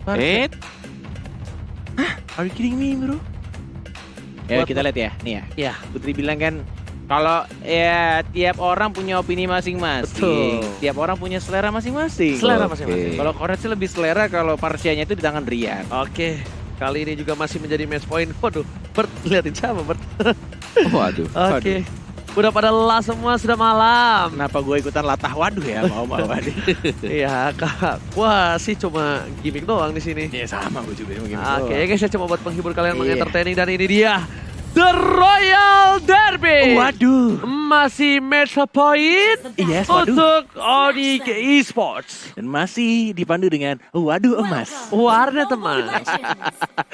Are you kidding me, bro? Ya kita lihat ya, nih ya. Ya. Putri bilang kan, kalau ya tiap orang punya opini masing-masing. Betul. Tiap orang punya selera masing-masing. Selera masing-masing. Kalau Cornet sih lebih selera kalau Parsianya itu di tangan Rian. Oke, kali ini juga masih menjadi match point. Waduh, Bert, liatin siapa Bert? Waduh. Oke, udah pada lelah semua, sudah malam. Kenapa gue ikutan latah waduh ya, mau nih. Iya, Kak. Wah, sih cuma gimmick doang di sini. Ya sama gue juga begini. Oke, guys, saya cuma buat menghibur kalian, Iya. mengentertaining, dan ini dia The Royal Derby. Waduh. Masih match point Yes, waduh. untuk Onyx Esports. Dan masih dipandu dengan waduh emas. Warna teman.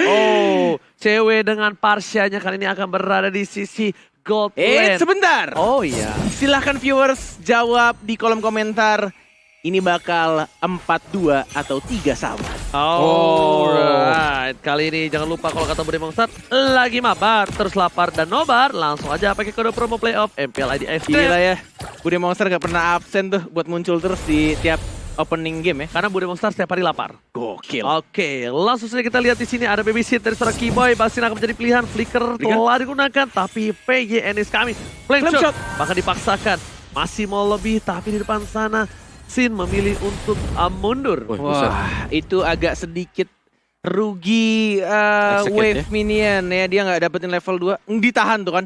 Oh, cewek dengan Parsianya kali ini akan berada di sisi gold lane. Sebentar. Oh iya. Silahkan viewers jawab di kolom komentar. Ini bakal 4-2 atau 3 sama. Alright, kali ini jangan lupa kalau kata Budi Monster lagi mabar, terus lapar dan nobar, langsung aja pakai kode promo playoff MPL ID FT. Gila ya, Bude Monster gak pernah absen tuh buat muncul terus di tiap opening game ya. Karena Budi Monster setiap hari lapar. Gokil. Oke, langsung saja kita lihat di sini ada babysit dari seorang Keyboy. Pasti akan menjadi pilihan. Flicker telah digunakan, tapi PYN is coming. Flame shot, bahkan dipaksakan. Masih mau lebih, tapi di depan sana Sin memilih untuk mundur. Wah, itu agak sedikit rugi wave minion ya. Dia nggak dapetin level 2. Ditahan tuh kan.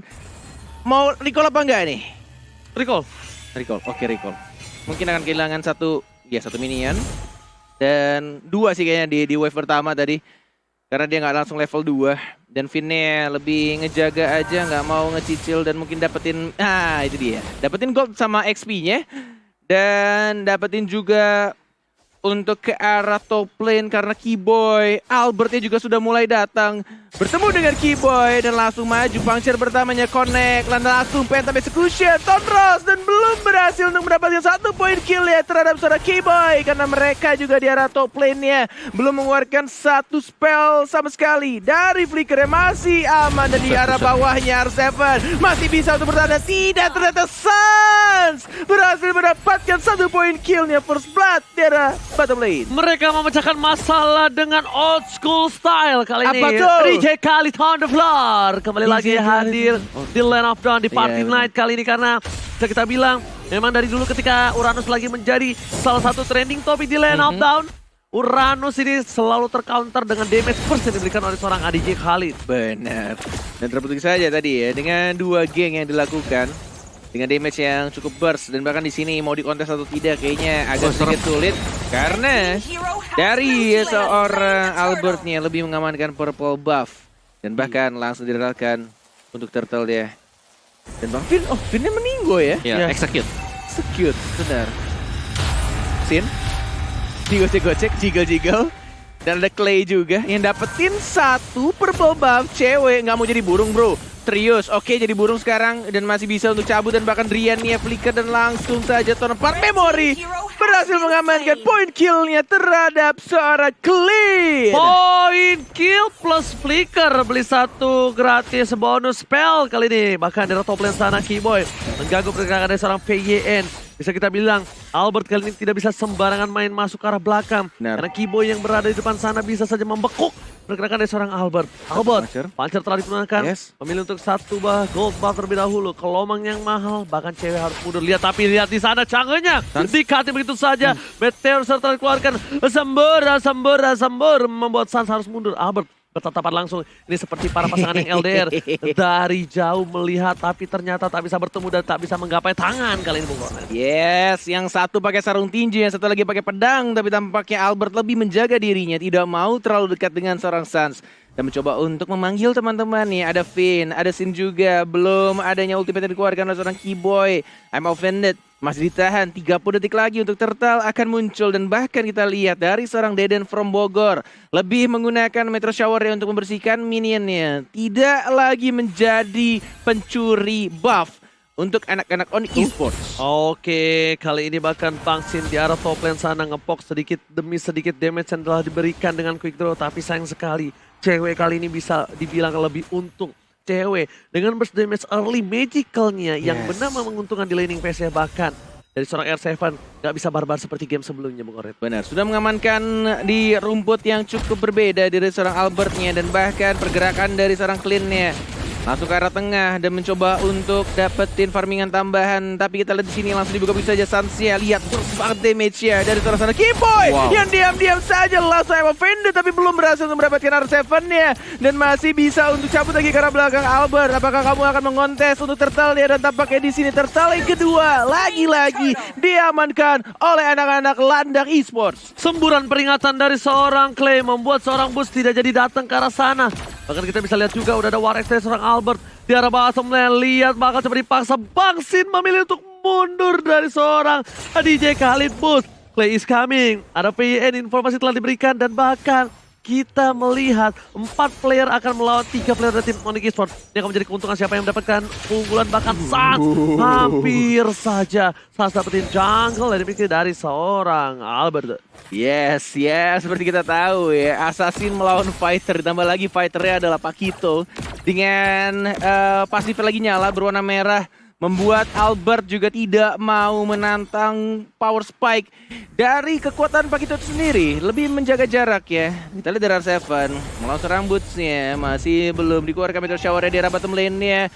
Mau recall apa enggak nih? Recall. Recall, oke recall. Mungkin akan kehilangan satu minion. Dan 2 sih kayaknya di wave pertama tadi. Karena dia nggak langsung level 2. Dan Vinnya lebih ngejaga aja, nggak mau ngecicil dan mungkin dapetin, itu dia. Dapetin gold sama XP-nya. Dan dapetin juga untuk ke arah top lane karena Keyboy. Albertnya juga sudah mulai datang. Bertemu dengan Keyboy dan langsung maju. Puncture pertamanya connect. Langsung Phantom Execution. Tonros dan belum berhasil untuk mendapatkan 1 poin kill ya terhadap seorang Keyboy. Karena mereka juga di arah top lane-nya belum mengeluarkan 1 spell sama sekali. Dari Flicker masih aman dan di arah bawahnya R7 masih bisa untuk bertahan. Tidak, ternyata Sans berhasil mendapatkan 1 poin killnya first blood di arah bottom lane. Mereka memecahkan masalah dengan old school style kali ini. Apa tuh? DJ Khalid on the floor. Kembali DJ lagi Khalid. hadir di Land of Dawn di Party Iya, Night kali ini. Karena bisa kita bilang memang dari dulu ketika Uranus lagi menjadi salah satu trending topik di Land of Dawn, Uranus ini selalu tercounter dengan damage first yang diberikan oleh seorang DJ Khalid. Benar. Dan terputus saja tadi ya dengan 2 geng yang dilakukan dengan damage yang cukup burst dan bahkan di sini mau dikontes atau tidak kayaknya agak sedikit sulit karena dari seorang Albertnya lebih mengamankan purple buff dan bahkan langsung direlkan untuk turtle dia. Dan Bang Vin, Vinnya meninggo ya? Ya, execute. Execute, benar. Sin, digocek-gocek, jiggle-jiggle. Dan ada Clay juga yang dapetin 1 purple buff cewek. Nggak mau jadi burung bro. Trius, oke jadi burung sekarang dan masih bisa untuk cabut dan bahkan Rian nih flicker dan langsung saja Tonepart Memory berhasil mengamankan poin killnya terhadap seorang Clay. Poin kill plus flicker, beli 1 gratis bonus spell kali ini. Bahkan dari top lane sana Keyboy mengganggu pergerakan dari seorang PYN. Bisa kita bilang Albert kali ini tidak bisa sembarangan main masuk ke arah belakang. Benar. Karena Keyboy yang berada di depan sana bisa saja membekuk pergerakan dari seorang Albert. Puncher telah digunakan. Yes. Memilih untuk 1 gold buff terlebih dahulu. Kelomang yang mahal, bahkan cewek harus mundur. Lihat, tapi lihat di sana cangenya. Dikati begitu saja. Meteor serta dikeluarkan. Sembur. Membuat Sans harus mundur. Albert bertatapan langsung. Ini seperti para pasangan yang LDR. Dari jauh melihat, tapi ternyata tak bisa bertemu dan tak bisa menggapai tangan kali ini Bung Cornet. Yes, yang satu pakai sarung tinju, yang satu lagi pakai pedang, tapi tampaknya Albert lebih menjaga dirinya, tidak mau terlalu dekat dengan seorang Sans. Dan mencoba untuk memanggil teman-temannya. Ada Finn, ada Sin juga. Belum adanya ultimate yang dikeluarkan oleh seorang Keyboy. I'm offended. Masih ditahan, 30 detik lagi untuk Turtle akan muncul. Dan bahkan kita lihat dari seorang Deden from Bogor. Lebih menggunakan Metro Shower untuk membersihkan minionnya. Tidak lagi menjadi pencuri buff untuk anak-anak Onyx Esports. Oke, kali ini bahkan Bang Sin di arah top lane sana ngepok sedikit demi sedikit damage yang telah diberikan dengan quick draw. Tapi sayang sekali, cewek kali ini bisa dibilang lebih untung. Cewek dengan burst damage early magicalnya yang benar menguntungkan di laning phase bahkan dari seorang R7 nggak bisa barbar seperti game sebelumnya, Bung Oret. Benar, sudah mengamankan di rumput yang cukup berbeda dari seorang Albertnya dan bahkan pergerakan dari seorang Clean-nya. Langsung ke arah tengah dan mencoba untuk dapetin farmingan tambahan. Tapi kita lihat di sini langsung dibuka bisa saja Sansia. Lihat terus banget damage-nya dari seorang sana Keyboy yang diam-diam saja langsung offended tapi belum berhasil untuk mendapatkan R7-nya. Dan masih bisa untuk cabut lagi ke arah belakang Albert. Apakah kamu akan mengontes untuk Turtle-nya? Dan tampaknya di sini Turtle yang kedua lagi-lagi diamankan oleh anak-anak Landak Esports. Semburan peringatan dari seorang Clay membuat seorang Boost tidak jadi datang ke arah sana. Bahkan kita bisa lihat juga udah ada War X dari seorang Albert di arah bottom lane. Lihat bakal coba dipaksa. Bang Sin memilih untuk mundur dari seorang DJ Khalid Boost. Clay is coming. Ada PYN, informasi telah diberikan dan bahkan kita melihat 4 player akan melawan 3 player dari tim Onyx Esports. Ini akan menjadi keuntungan siapa yang mendapatkan keunggulan, bahkan Sans hampir saja Sans dapetin jungle dari seorang Albert. Yes, seperti kita tahu ya, Assassin melawan Fighter, ditambah lagi Fighternya adalah Pakito dengan pasif lagi nyala berwarna merah, membuat Albert juga tidak mau menantang power spike dari kekuatan Pakito itu sendiri, lebih menjaga jarak ya. Kita lihat dari R7 melawan serang Boots-nya, masih belum dikeluarkan Meteor Shower-nya di arah bottom lane-nya.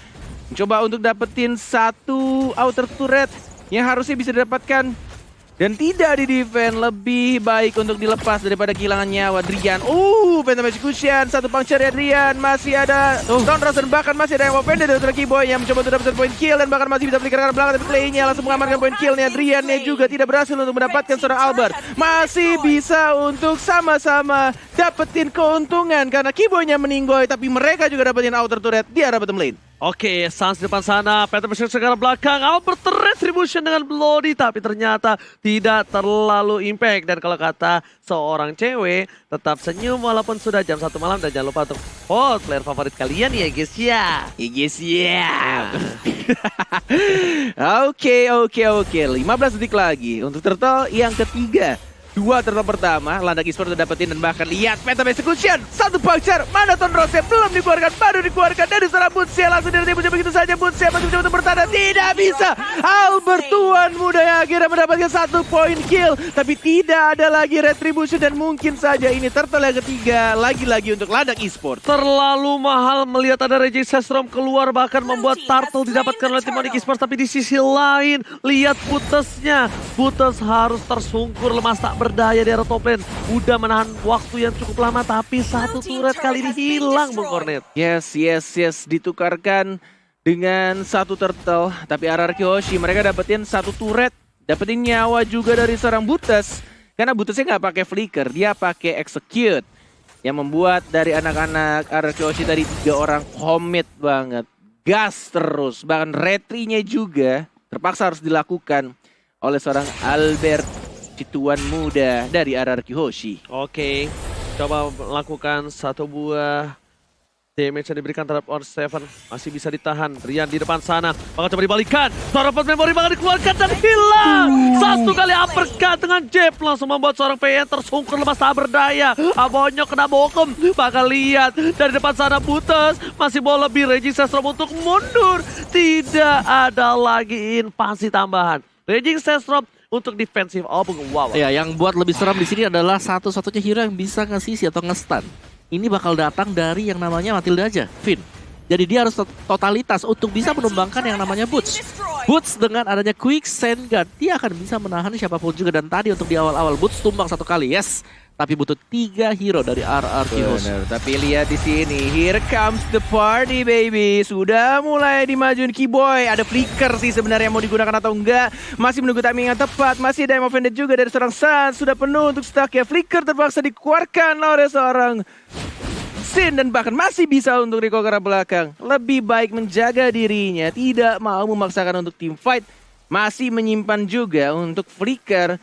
Mencoba untuk dapetin satu outer turret yang harusnya bisa didapatkan dan tidak di-defend. Lebih baik untuk dilepas daripada kehilangan nyawa. Drian, Phantom Execution, satu puncture ya Drian. Masih ada Thunders dan bahkan masih ada yang offended dari Keyboy yang mencoba untuk dapat point kill dan bahkan masih bisa flicker ke belakang, tapi Clay-nya langsung mengamankan point kill-nya. Drian-nya juga tidak berhasil untuk mendapatkan seorang Albert. Masih bisa untuk sama-sama dapetin keuntungan karena Keyboy-nya meninggoy, tapi mereka juga dapetin outer turret di arah bottom lane. Oke, Sans di depan sana, Phantom Execution ke arah belakang, Albert retribution dengan Bloody, tapi ternyata tidak terlalu impact. Dan kalau kata seorang cewek, tetap senyum walaupun sudah jam 1 malam dan jangan lupa untuk vote player favorit kalian ya guys ya. Ya guys ya. Oke. 15 detik lagi untuk Turtle yang ketiga. 2 turtle pertama, Landak Esports udah dapetin dan bahkan lihat Phantom Execution. Satu puncture, mana Thunders-nya belum dikeluarkan, baru dikeluarkan dari seorang Boots-nya. Langsung diretibusi begitu saja, Boots-nya masih mencoba untuk bertahan, tidak bisa. Albert tuan muda yang akhirnya mendapatkan 1 point kill, tapi tidak ada lagi retribution dan mungkin saja ini turtle yang ketiga lagi-lagi untuk Landak Esports. Terlalu mahal melihat ada Reggie Sestrom keluar, bahkan membuat turtle didapatkan oleh tim Onyx Esports. Tapi di sisi lain, lihat Buttes-nya. Buttes harus tersungkur, lemas tak berdaya di arah top lane. Udah menahan waktu yang cukup lama, tapi satu turret kali ini hilang, Bung Cornet. Yes. Ditukarkan dengan satu turtle, tapi RRQ Hoshi mereka dapetin satu turret, dapetin nyawa juga dari seorang Buttes. Karena Buttesnya nggak pakai flicker, dia pakai execute. Yang membuat dari anak-anak RRQ Hoshi tadi 3 orang komit banget. Gas terus, bahkan retry-nya juga terpaksa harus dilakukan oleh seorang Albert, tuan muda dari RRQ Hoshi. Oke, coba melakukan satu buah damage yang diberikan terhadap R7. Masih bisa ditahan. Rian di depan sana. Bakal coba dibalikan. Seorang pot memory bakal dikeluarkan dan hilang. Satu kali uppercut dengan jab. Langsung membuat seorang PN tersungkur lemas tak berdaya. Abonyo kena bokem. Bakal lihat dari depan sana Buttes. Masih mau lebih Reggie Sestrom untuk mundur. Tidak ada lagi invasi tambahan. Reggie Sestrom untuk defensif. Wow. Ya, yang buat lebih seram di sini adalah satu-satunya hero yang bisa nge-CC atau nge-stun. Ini bakal datang dari yang namanya Matilda aja, Finn. Jadi dia harus totalitas untuk bisa menumbangkan yang namanya Boots. Boots dengan adanya Quick Sand Guard, dia akan bisa menahan siapapun juga. Dan tadi untuk di awal-awal Boots tumbang 1 kali, yes. Tapi butuh 3 hero dari RRQ Hoshi. Tapi lihat di sini, here comes the party baby. Sudah mulai dimajuin Keyboy. Ada flicker sih sebenarnya mau digunakan atau enggak. Masih menunggu timing yang tepat. Masih ada yang offended juga dari seorang Sans. Sudah penuh untuk stack ya. Flicker terpaksa dikeluarkan oleh seorang Sin dan bahkan masih bisa untuk recall ke arah belakang. Lebih baik menjaga dirinya, tidak mau memaksakan untuk team fight. Masih menyimpan juga untuk flicker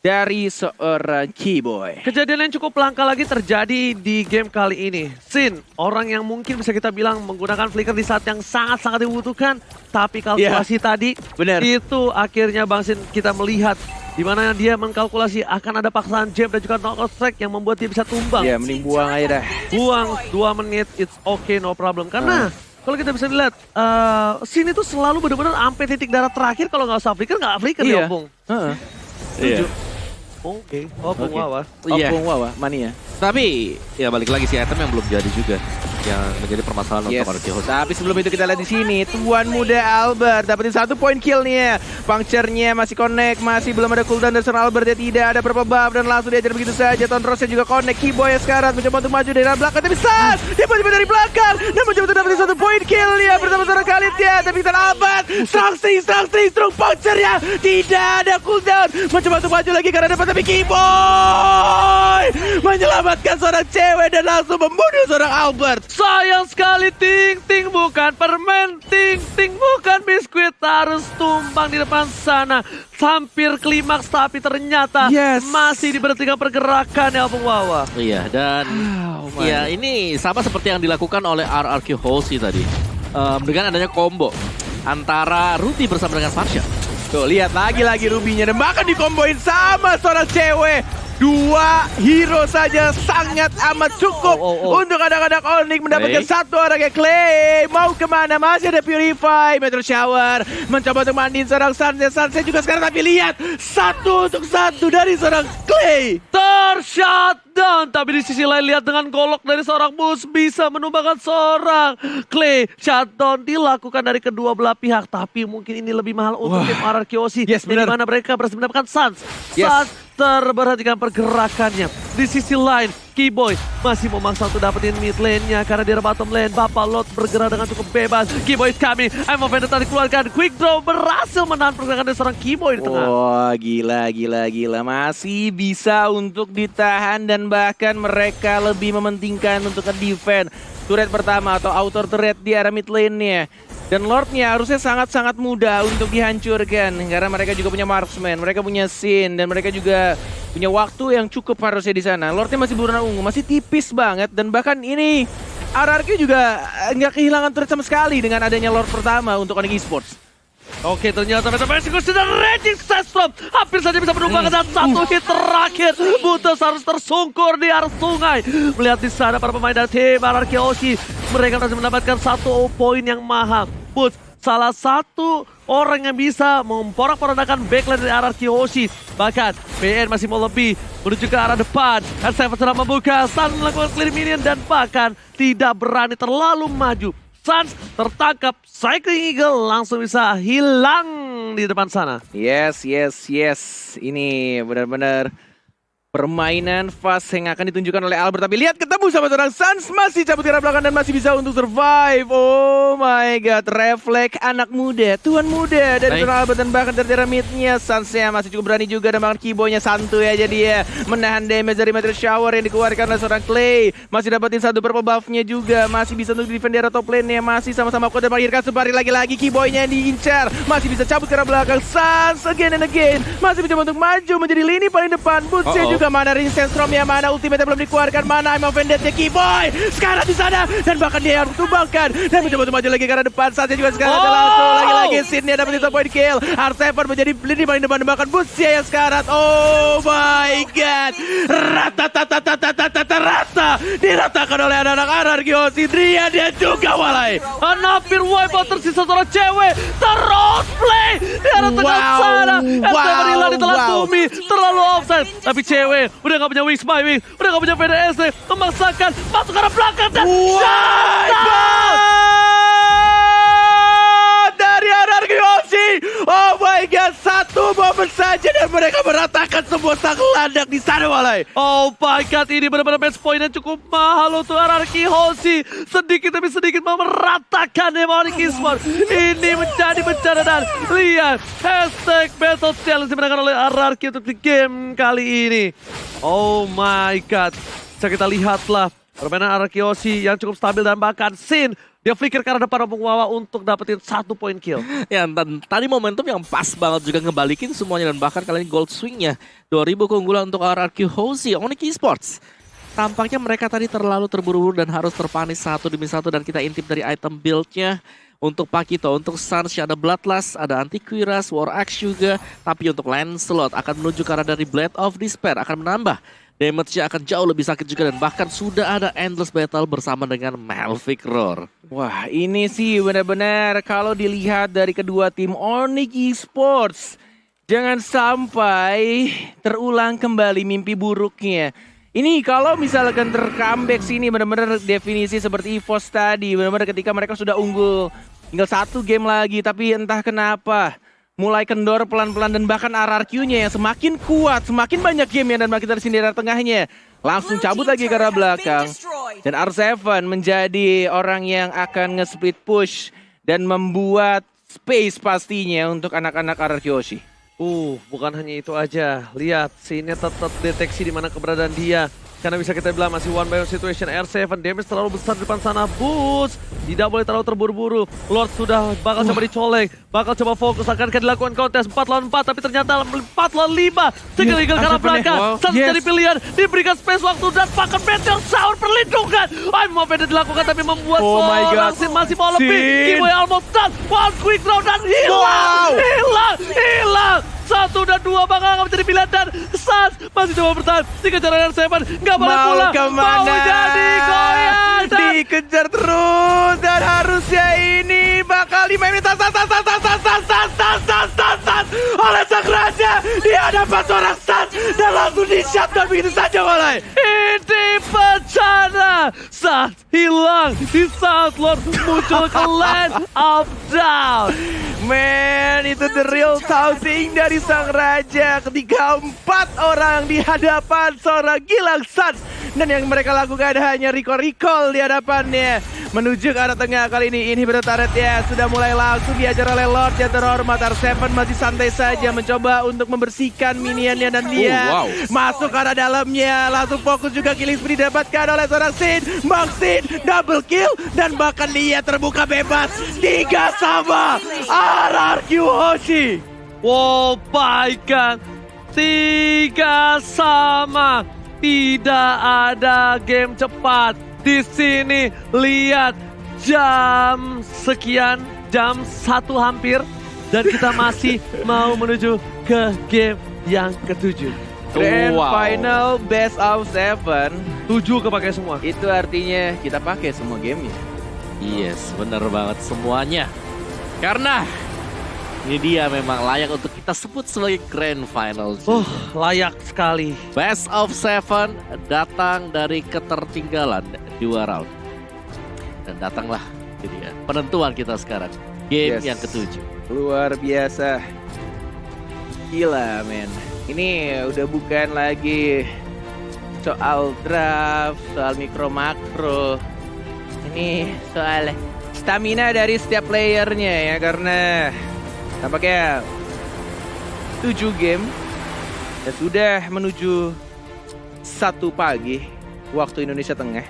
dari seorang Keyboy. Kejadian yang cukup langka lagi terjadi di game kali ini. Sin, orang yang mungkin bisa kita bilang menggunakan flicker di saat yang sangat-sangat dibutuhkan. Tapi kalkulasi tadi, benar. Itu akhirnya Bang Sin kita melihat di mana dia mengkalkulasi akan ada paksaan jab dan juga knockout strike yang membuat dia bisa tumbang. Ya, mending buang aja dah. Buang 2 menit, it's okay, no problem. Karena kalau kita bisa lihat, sini tuh selalu benar-benar sampai titik darah terakhir kalau nggak usah flicker, nggak flicker Iya. ya Opung. Heeh. Iya. Oke, Opung Oke. Wawa. Iya. Opung Wawa, Mania. Tapi ya balik lagi sih item yang belum jadi juga yang menjadi permasalahan Yes. untuk RRQ Host. Tapi sebelum itu kita lihat di sini, tuan muda Albert dapetin 1 poin kill nih. Puncture-nya masih connect, masih belum ada cooldown dari seorang Albert, dia tidak ada purple buff dan langsung diajar begitu saja. Tonrosnya juga connect, Keyboy sekarang mencoba untuk maju dari belakang tapi saat dia mencoba dari belakang dan mencoba untuk dapetin 1 poin kill ya bersama seorang Khalid ya. Tapi kita Albert, strong puncture-nya tidak ada cooldown. Mencoba untuk maju lagi karena dapat tapi Keyboy menyelamatkan seorang cewek dan langsung membunuh seorang Albert. Sayang sekali Ting bukan permen, Ting bukan biskuit, harus tumbang di depan sana. Hampir klimaks tapi ternyata Yes. masih diberhentikan pergerakan ya Opung Wawa. Iya, dan Oh ya ini sama seperti yang dilakukan oleh RRQ Host tadi. Dengan adanya combo antara Ruby bersama dengan Farsha. Tuh lihat lagi Rubinya dan bahkan dikomboin sama seorang cewek. 2 hero saja sangat amat cukup untuk anak-anak Onyx mendapatkan Clay. 1 orang yang Clay. Mau kemana? Masih ada Purify, Meteor Shower mencoba untuk mandiin seorang Sunset juga sekarang, tapi lihat 1 untuk 1 dari seorang Clay. Tershutdown, tapi di sisi lain lihat dengan golok dari seorang Mus bisa menumbangkan seorang Clay. Shutdown dilakukan dari kedua belah pihak, tapi mungkin ini lebih mahal untuk tim RRQ Host. Yes, di benar. mana mereka berhasil mendapatkan Suns. Yes. Suns terberhentikan pergerakannya. Di sisi lain, Keyboy masih memaksa untuk dapetin mid lane-nya karena dia bottom lane. Bapak Lot bergerak dengan cukup bebas. Keyboy is coming. I'm of Vendetta dikeluarkan. Quick draw berhasil menahan pergerakan dari seorang Keyboy di tengah. Wah, gila. Masih bisa untuk ditahan dan bahkan mereka lebih mementingkan untuk nge-defend turret pertama atau outer turret di arah mid lane-nya. Dan Lord-nya harusnya sangat-sangat mudah untuk dihancurkan karena mereka juga punya marksman, mereka punya Sin, dan mereka juga punya waktu yang cukup harusnya di sana. Lord-nya masih berwarna ungu, masih tipis banget, dan bahkan ini RRQ juga nggak kehilangan turret sama sekali dengan adanya Lord pertama untuk Onyx Esports. Oke, ternyata Meta Mexico sudah raging Sestrom. Hampir saja bisa menumbangkan dan 1 hit terakhir. Butos harus tersungkur di arah sungai. Melihat di sana para pemain dari tim RRQ Host, mereka harus mendapatkan 1 poin yang mahal. Boots, salah satu orang yang bisa memporak-porandakan backline dari RRQ Host. Bahkan PN masih mau lebih menuju ke arah depan. S7 sedang membuka, Sun melakukan clear minion dan bahkan tidak berani terlalu maju. Suns tertangkap, Cycling Eagle langsung bisa hilang di depan sana. Yes. Ini benar-benar permainan fast yang akan ditunjukkan oleh Albert. Tapi lihat ketemu sama seorang Suns, masih cabut ke arah belakang dan masih bisa untuk survive. Oh my god, refleks anak muda, tuan muda dari seorang Albert dan bahkan dari arah mid-nya. Suns-nya masih cukup berani juga dan bahkan Keyboy-nya santuy aja dia. Menahan damage dari Meteor Shower yang dikeluarkan oleh seorang Clay. Masih dapetin 1 purple buff-nya juga. Masih bisa untuk defend di arah top lane-nya. Masih sama-sama kuat dan mengakhirkan sebari lagi-lagi Keyboy-nya diincar. Masih bisa cabut ke arah belakang. Suns again and again. Masih mencoba untuk maju menjadi lini paling depan. Boots-nya juga mana Rinsen Storm-nya, mana ultimate belum dikeluarkan, mana I'm offended-nya Keyboy sekarang di sana dan bahkan dia harus tumbangkan dan mencoba untuk maju lagi ke arah depan. Saatnya juga sekarang ada langsung lagi-lagi Sin-nya dapat 1 point kill. R7 menjadi lini paling depan dan bahkan Boots-nya yang sekarang. Oh my god, rata diratakan oleh anak-anak RRQ Host. Drian dia juga walai. Hampir wipeout, tersisa seorang cewek. Terus play di arah tengah sana. ST berhilang di telan bumi, terlalu offside. Tapi cewek udah gak punya wings by wing, udah gak punya PDSD, memaksakan masuk ke arah belakang dan shutdown dari RRQ Host. Oh my god, 1 momen saja dan mereka meratakan semua sang landak di sana walai. Oh my god, ini benar-benar match point yang cukup mahal untuk RRQ Host. Sedikit demi sedikit mau meratakan Onyx Esports. Ini menjadi bencana dan lihat hashtag Battle Challenge dimenangkan oleh RRQ untuk di game kali ini. Oh my god, bisa kita lihatlah permainan RRQ Host yang cukup stabil dan bahkan Sin dia flicker ke arah depan Opung Wawa untuk dapetin 1 point kill. Ya, dan tadi momentum yang pas banget juga ngebalikin semuanya dan bahkan kali ini gold swingnya 2000 keunggulan untuk RRQ Host Onyx Esports. Tampaknya mereka tadi terlalu terburu-buru dan harus terpanis 1 demi 1 dan kita intip dari item build-nya. Untuk Pakito, untuk Suns ada Bloodlust, ada Antiquiras, War Axe juga. Tapi untuk Lancelot akan menuju ke arah dari Blade of Despair, akan menambah damage-nya akan jauh lebih sakit juga. Dan bahkan sudah ada endless battle bersama dengan Malphite Roar. Wah, ini sih benar-benar kalau dilihat dari kedua tim Onyx Esports, jangan sampai terulang kembali mimpi buruknya. Ini kalau misalkan ter-comeback sini benar-benar definisi seperti EVOS tadi, benar-benar ketika mereka sudah unggul tinggal 1 game lagi, tapi entah kenapa mulai kendor pelan-pelan, dan bahkan RRQ-nya yang semakin kuat, semakin banyak game dan makin tersindir dari tengahnya, langsung cabut lagi ke arah belakang. Dan R7 menjadi orang yang akan nge-split push dan membuat space pastinya untuk anak-anak RRQ. Bukan hanya itu aja. Lihat, sini tetap deteksi di mana keberadaan dia. Karena bisa kita bilang masih one by one situation. R7 damage terlalu besar di depan sana. Boots tidak boleh terlalu terburu-buru. Lord sudah bakal coba dicolek. Bakal coba fokus, akankah dilakukan kontes 4 lawan 4. Tapi ternyata 4 lawan 5. Tinggal ke arah belakang. Sans jadi pilihan. Diberikan space waktu dan bahkan Meteor Shower perlindungan. Mau beda dilakukan tapi membuat seorang Sin masih mau lebih. Kimoy almost done. One quick round dan hilang. Hilang. 1 dan 2 bakal menjadi pilihan, dan Sans masih coba bertahan. Dikejar R7, nggak boleh pulang. Mau jadi goyang. Dikejar terus, dan harusnya ini bakal dimainin Sans oleh sang raja di hadapan seorang Sans, dan langsung di-shutdown begitu saja mulai. Ini bencana. Sans hilang di saat Lord muncul ke Land of Down. Man, itu the real taunting dari sang raja ketika 4 orang di hadapan seorang Gilang Sans. Dan yang mereka lakukan hanya recall di hadapannya. Menuju ke arah tengah kali ini, inhibitor turret ya sudah mulai langsung diajar oleh Lord yang terhormat. R7 masih santai saja mencoba untuk membersihkan minionnya, dan dia masuk ke arah dalamnya. Langsung fokus juga, killing spree didapatkan oleh seorang Sin. Bang Sin double kill, dan bahkan dia terbuka bebas. 3 sama RRQ Hoshi. Wow, baikkan 3 sama. Tidak ada game cepat di sini. Lihat, jam sekian, jam 1 hampir, dan kita masih mau menuju ke game yang ke-7. Grand Final Best of 7. 7 kepakai semua. Itu artinya kita pakai semua gamenya. Yes, bener banget semuanya. Karena ini dia memang layak untuk kita sebut sebagai Grand Final. Layak sekali. Best of 7 datang dari ketertinggalan 2 round. Dan datanglah ini dia penentuan kita sekarang. Game yang ke-7. Luar biasa. Gila men. Ini udah bukan lagi soal draft, soal mikro makro. Ini soal stamina dari setiap playernya ya, karena tampaknya 7 game dan sudah menuju 1 pagi waktu Indonesia Tengah.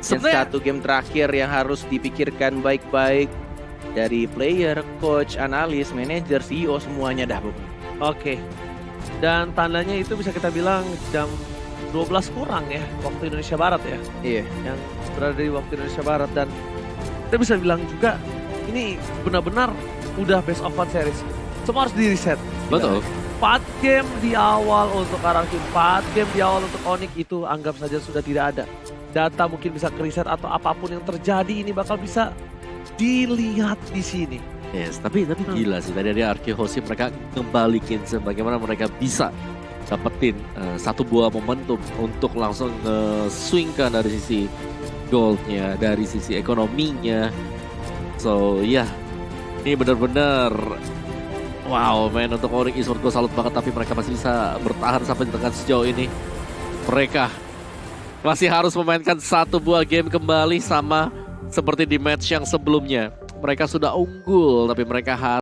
Dan 1 game terakhir yang harus dipikirkan baik-baik dari player, coach, analis, manajer, CEO, semuanya dah pokoknya. Oke. Dan tandanya itu bisa kita bilang jam 12 kurang ya waktu Indonesia Barat ya. Iya. Yang berada di waktu Indonesia Barat, dan kita bisa bilang juga ini benar-benar udah best of 1 series. Semua harus di reset. Betul. 4 game di awal untuk RRQ, 4 game di awal untuk Onyx itu anggap saja sudah tidak ada. Data mungkin bisa ke-reset atau apapun yang terjadi ini bakal bisa dilihat di sini. Yes, tapi gila sih tadi RRQ Hoshi mereka ngembalikin sebagaimana mereka bisa dapetin 1 buah momentum untuk langsung swingkan dari sisi goldnya, dari sisi ekonominya. So ini benar-benar wow men, untuk Onyx Esports gue salut banget, tapi mereka masih bisa bertahan sampai dengan sejauh ini. Mereka masih harus memainkan 1 buah game kembali, sama seperti di match yang sebelumnya. Mereka sudah unggul tapi mereka harus